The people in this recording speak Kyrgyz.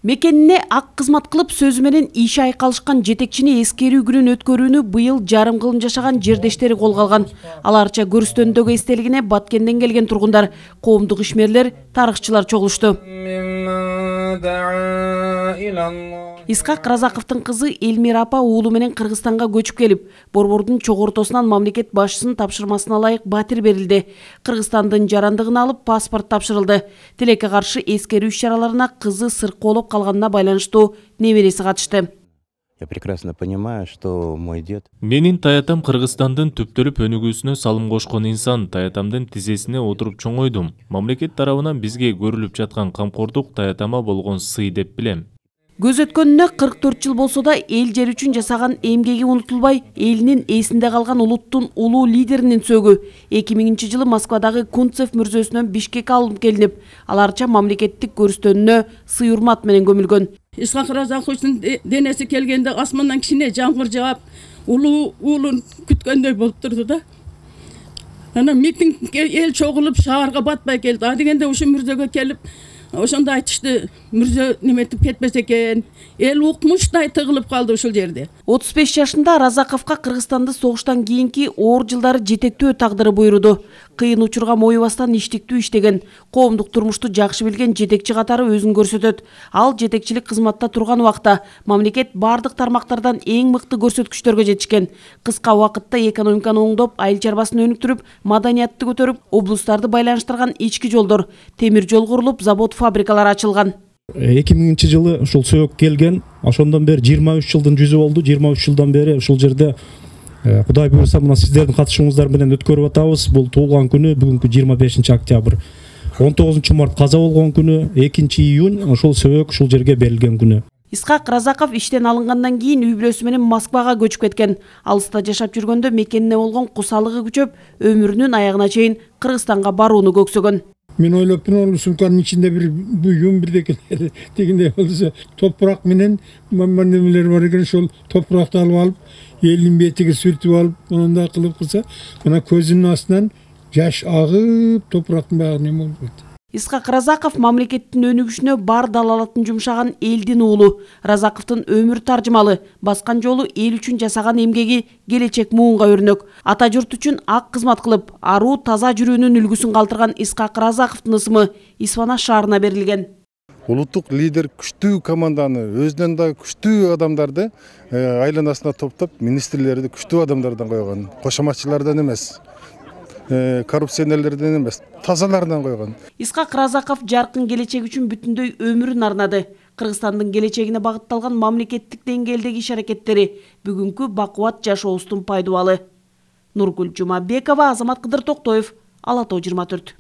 Мекенине ак кызмат кылып сөзү менен иши айкалышкан жетекчини эскерүү күнүн өткөрүүнү быйыл жарым кылым жашаган жердештери колго алган. Аларча көрүстөндөгү эстелигине Баткенден келген тургундар, коомдук ишмерлер, тарыхчылар чогулушту. Исхак Разаковдун кызы Элмира апа уулу менен Кыргызстанга көчүп келип, Борбордун чогуу ортосунан мамлекет башчысынын тапшырмасына ылайык батир берилди. Кыргызстандын жарандыгын алып паспорт тапшырылды. Тилекке каршы эскерүү иш-чараларына кызы сыркоолоп калганына байланыштуу небереси катышты. Я прекрасно понимаю, что мой дед... Менин таятам Кыргызстандын түптөлүп өнүгүүсүнө салым кошкон инсан, таятамдын тизесине отуруп чоңойдум. Мамлекет тарабынан бизге көрүлүп жаткан камкордук таятама болгон сый деп билем. Көз өткөнүнө 44 жыл болсо да эл жер үчүн жасаган эмгеги унутулбай, элинин эсинде калган улуттун улуу лидеринин сөөгү 2000 жылы Москвадагы Кунцев мүрзөсүнөн Бишкекке алынып келинип, аларча мамлекеттик көрүстөнүнө сый урмат менен көмүлгөн. Исхак Разаковдун денеси келгенде асмандан кичине жамгыр жаап, улуу уулун күткөндөй болуп турду да. Анан митингге эл чогулуп шаарга батпай келди. А дегенде ушу мүрзөгө келип, ошондо айтышты, мүрзө неметип кетпесе экен, эл укмуштай тыгылып калды ушул жерде. 35 жашында Разаковго Кыргызстанды согуштан кийинки оор жылдары жетектөө тагдыры буйруду. Кыйын учурга моюбастан иштиктүү иштеген, коомдук турмушту жакшы билген жетекчи катары өзүн көрсөтөт. Ал жетекчилик кызматта турган убакта мамлекет бардык тармактардан эң мыкты көрсөткүчтөргө жетишкен. Кыска убакытта экономиканы оңдоп, айыл чарбасын өнүктүрүп, маданиятты көтөрүп, облустарды байланыштырган ички жолдор, темир жол курулуп, завод фабрикалар ачылган. 2000 жылы ушул сөйөк келген, ошондон бери 23 жылдын жүзү болду. 23 жылдан бери ушул жерде Кудай буйруса мына сиздердин катышуңуздар менен өткөрүп атабыз. Бул туулган күнү бүгүнкү 25 октябрь. 19 март каза болгон күнү, 2 июнь ошол сөйөк ушул жерге берилген күнү. Исхак Разаков иштен алынгандан кийин үй бүлөсү менен Москвага көчүп кеткен. Алыста жашап жүргөндө мекенине болгон кусалыгы күчөп, өмүрүнүн аягына чейин Кыргызстанга барууну көксөгөн. Мен ойлоптун, сумканын ичинде бир буюм бирдекелер дегендей болсо, топурак менен немелер бар экен, ошол топуракты алып алып, элдин бетиге сүртүп алып, мындай кылып кылса, мына көзүнүн астынан жаш агып, топурактын багы неме болуп кетти. Исхак Разаков мамлекеттин өнүгүшүнө бар далалатын жумшаган элдин уулу. Разаковдун өмүр таржымалы, баскан жолу эл үчүн жасаган эмгеги келечек муунга өрнөк. Ата журт үчүн ак кызмат кылып, аруу таза жүрүүнүн үлгүсүн калтырган Исхак Разаковдун ысымы Исфана шаарына берилген. Улуттук лидер күчтүү команданы, өзүнөн да күчтүү адамдарды айланасына топтоп, министрлерди күчтүү адамдардан койгон, кошоматчылардан эмес. Коррупционерлерден эмес, тазалардан койгон. Исхак Разаков жаркын келечек үчүн бүтүндөй өмүрүн арнады. Кыргызстандын келечегине багытталган мамлекеттик деңгээлдеги иш-аракеттери бүгүнкү бакубат жашообуздун пайдубалы. Нургүл Жумабекова, Азамат Кыдыр Токтоев, Ала Тоо 24.